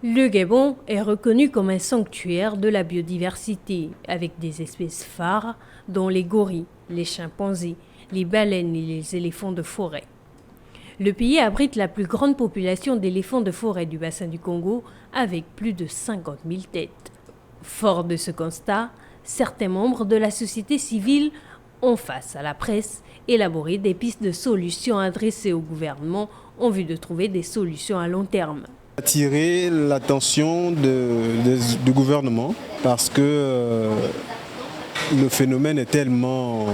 Le Gabon est reconnu comme un sanctuaire de la biodiversité, avec des espèces phares dont les gorilles, les chimpanzés, les baleines et les éléphants de forêt. Le pays abrite la plus grande population d'éléphants de forêt du bassin du Congo, avec plus de 50 000 têtes. Fort de ce constat, certains membres de la société civile ont, face à la presse, élaboré des pistes de solutions adressées au gouvernement en vue de trouver des solutions à long terme. Attirer l'attention du gouvernement parce que le phénomène est tellement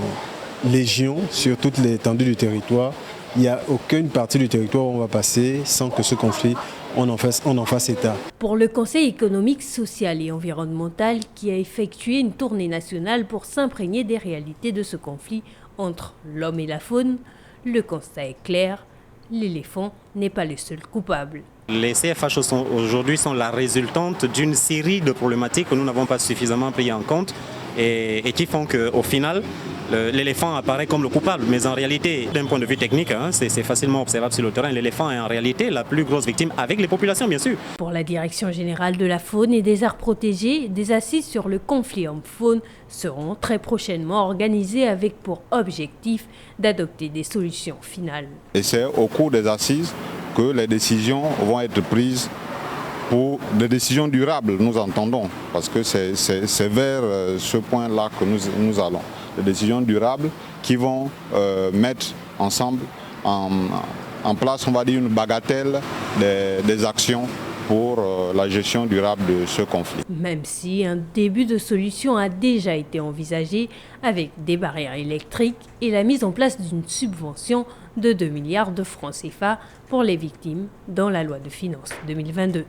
légion sur toute l'étendue du territoire. Il n'y a aucune partie du territoire où on va passer sans que ce conflit, on en fasse état. Pour le Conseil économique, social et environnemental qui a effectué une tournée nationale pour s'imprégner des réalités de ce conflit entre l'homme et la faune, le constat est clair, l'éléphant n'est pas le seul coupable. Les CFHO aujourd'hui sont la résultante d'une série de problématiques que nous n'avons pas suffisamment pris en compte et qui font qu'au final, l'éléphant apparaît comme le coupable. Mais en réalité, d'un point de vue technique, c'est facilement observable sur le terrain, l'éléphant est en réalité la plus grosse victime avec les populations, bien sûr. Pour la Direction générale de la faune et des aires protégées, des assises sur le conflit homme-faune seront très prochainement organisées avec pour objectif d'adopter des solutions finales. Et c'est au cours des assises que les décisions vont être prises pour des décisions durables, nous entendons, parce que c'est vers ce point-là que nous allons. Des décisions durables qui vont mettre ensemble en place, on va dire, une bagatelle des actions pour la gestion durable de ce conflit. Même si un début de solution a déjà été envisagé avec des barrières électriques et la mise en place d'une subvention de 2 milliards de francs CFA pour les victimes dans la loi de finances 2022.